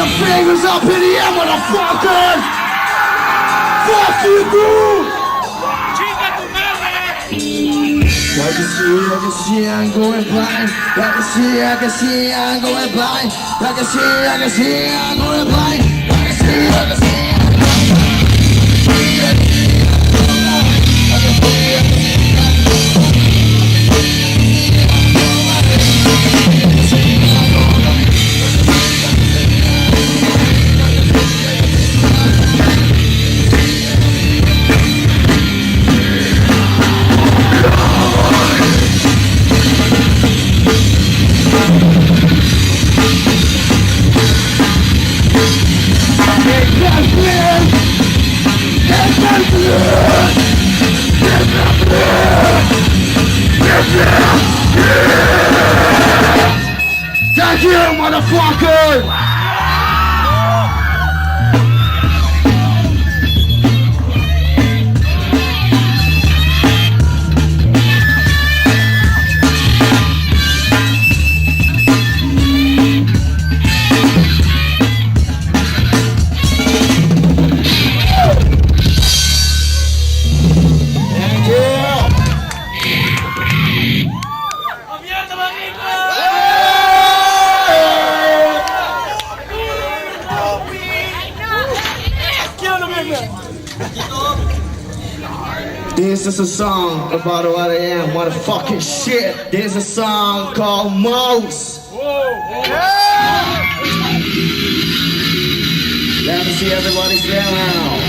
your fingers up in the air, motherfuckers! Fuck you, dude! I can see I'm going blind. I can see I'm going blind. I can see I'm going blind. I can see. Thank you, motherfucker! This is a song about what I am, motherfucking shit. This is a song called Mouse. Let me see everybody's there now.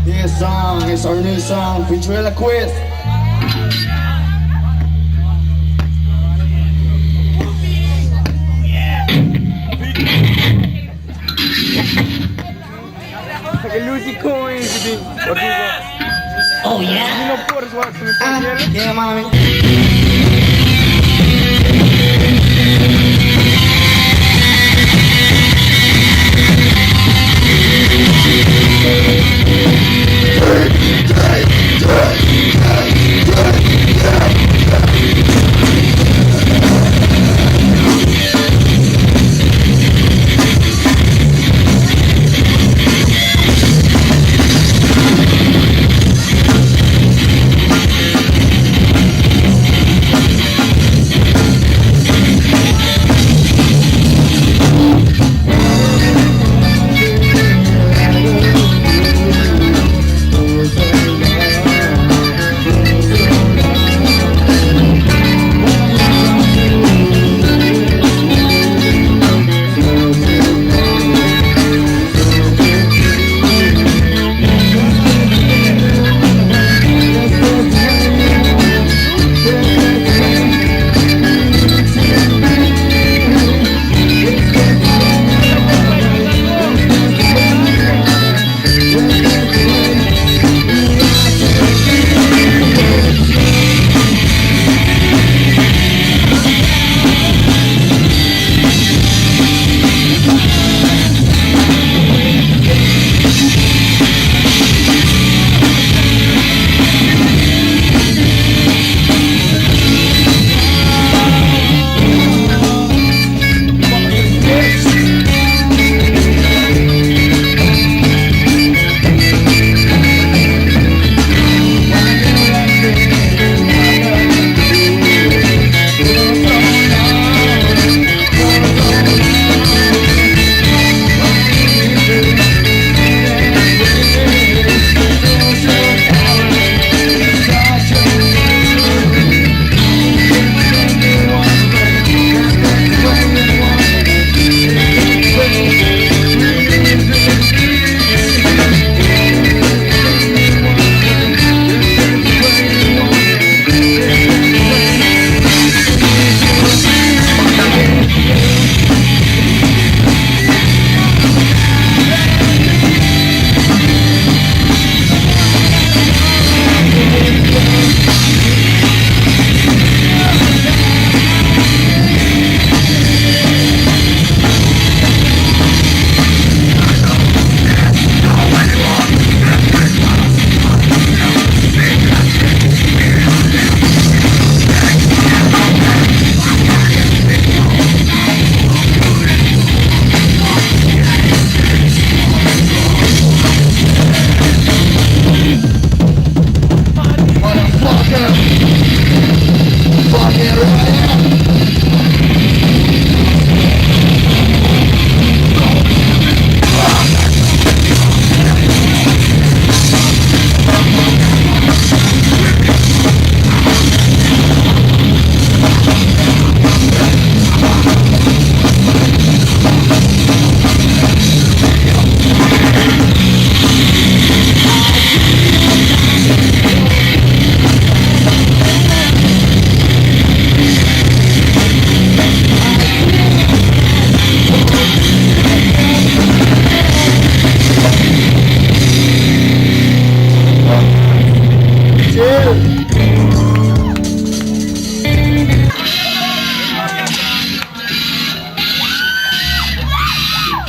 This song is our new song, Ventriloquist. Yeah. coincidence. Oh yeah? No puedes jugar con el Yeah, mommy.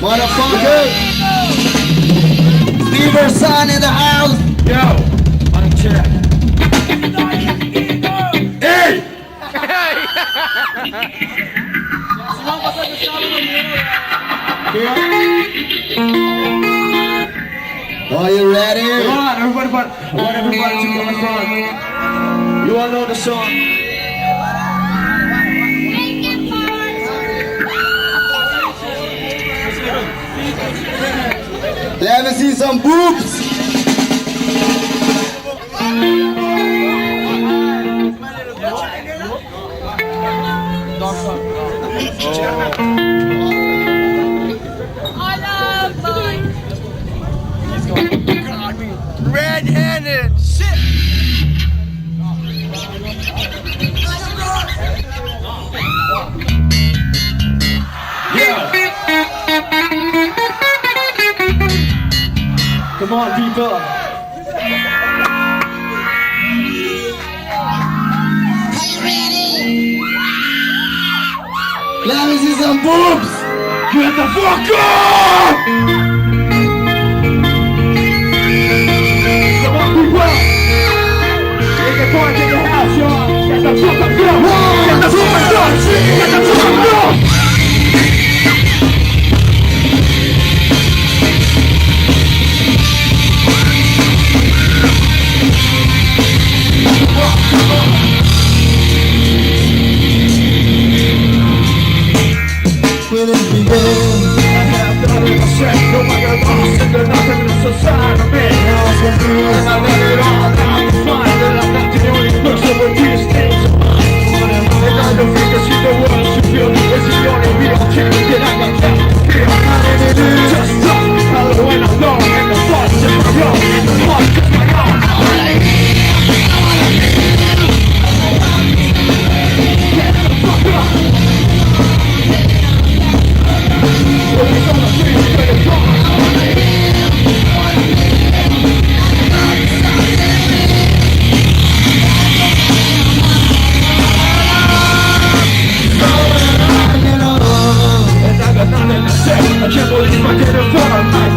Motherfucker! Beaver Son in the house! Yo, on check. Hey! Are you ready? Come on, everybody, I want everybody to come on. You all know the song. Let me see some boobs! Red-handed! Shit! Come on deeper. Are you ready? Let me see some boobs. Get the fuck up! Come on, people! Take a part in the house, y'all! Get the fuck up, girl! Get the fuck up, girl! Get the fuck up, girl! When it began, I have done it myself. No matter lost in the nothing in society. And I let it all out to find that I'm not the only person with these things. And I don't think I see the world you feel. It's the only real change that I got left to feel. Just stop, hollow and alone. And the thoughts of my own. And the thoughts of my own. Get the fuck up! It's on the street, you better talk. And I got nothing to say. I can't believe I did it for a night.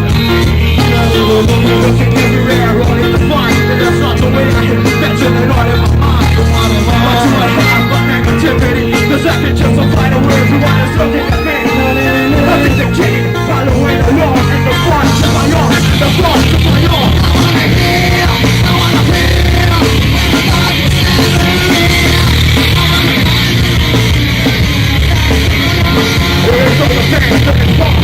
Looking everywhere, only to find that that's not the way I can mention it all in my mind. But do I have my negativity? Cause I can justify the words you want to something I made. Nothing to keep, following along. And the thoughts of my own, the thoughts of my own. I wanna feel, I wanna feel. Where's all the pain that is gone?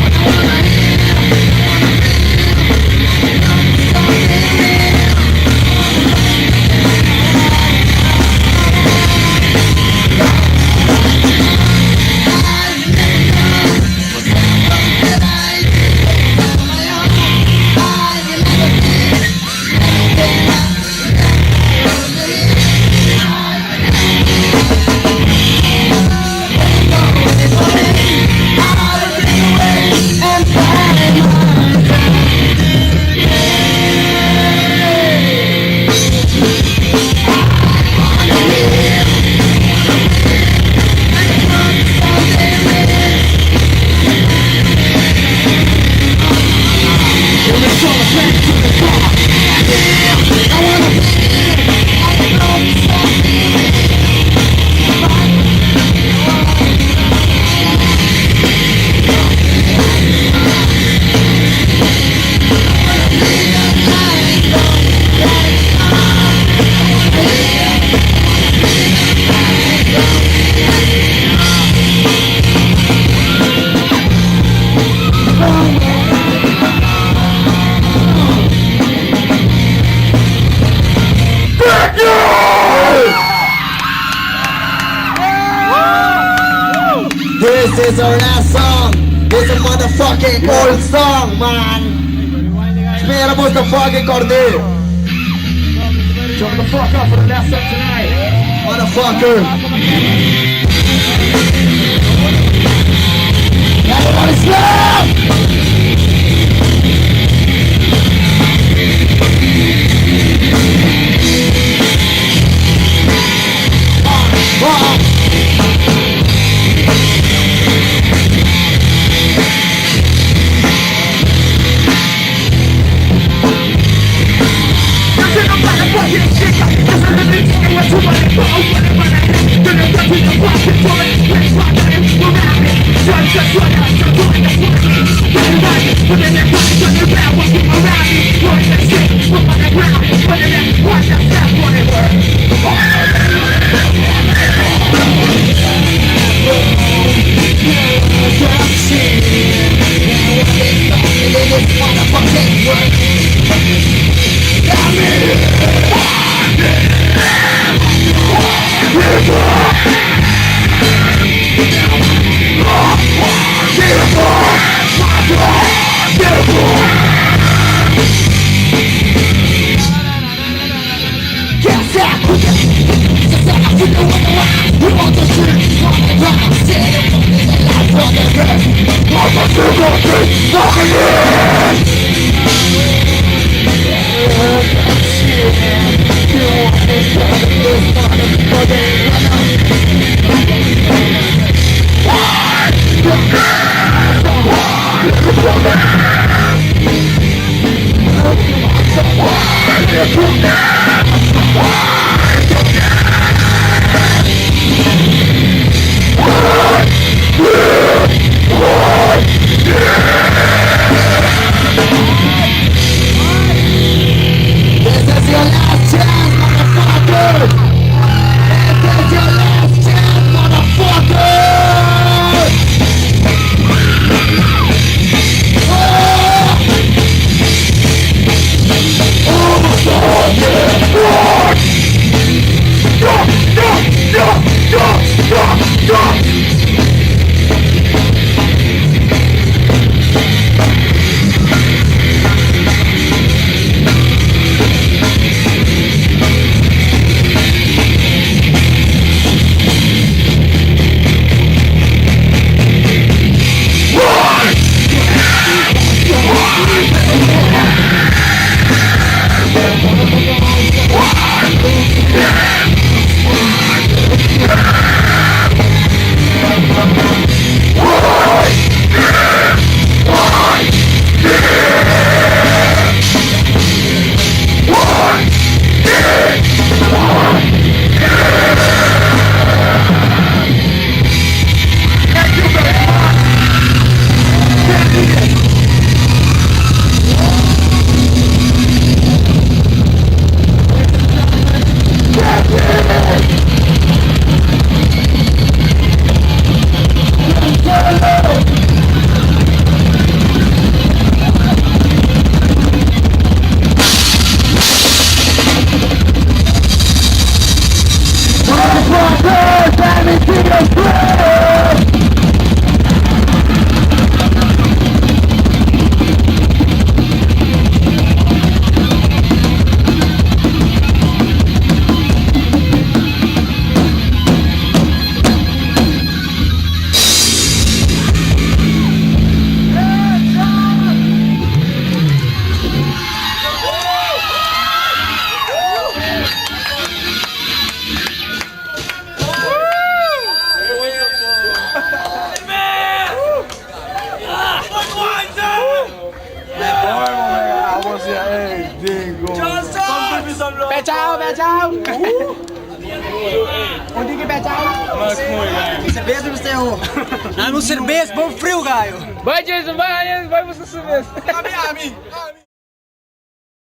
This is our last song. It's a motherfucking old song, man. Spela motherfucking Cordy. Jump the fuck up for the last song tonight. Motherfucker. Everybody slap! Get Betão! Onde que Betão? Cerveja no seu. Ah, no cerveja, bom frio, Gaio. Vai, Jason, vai você cerveja. Ami.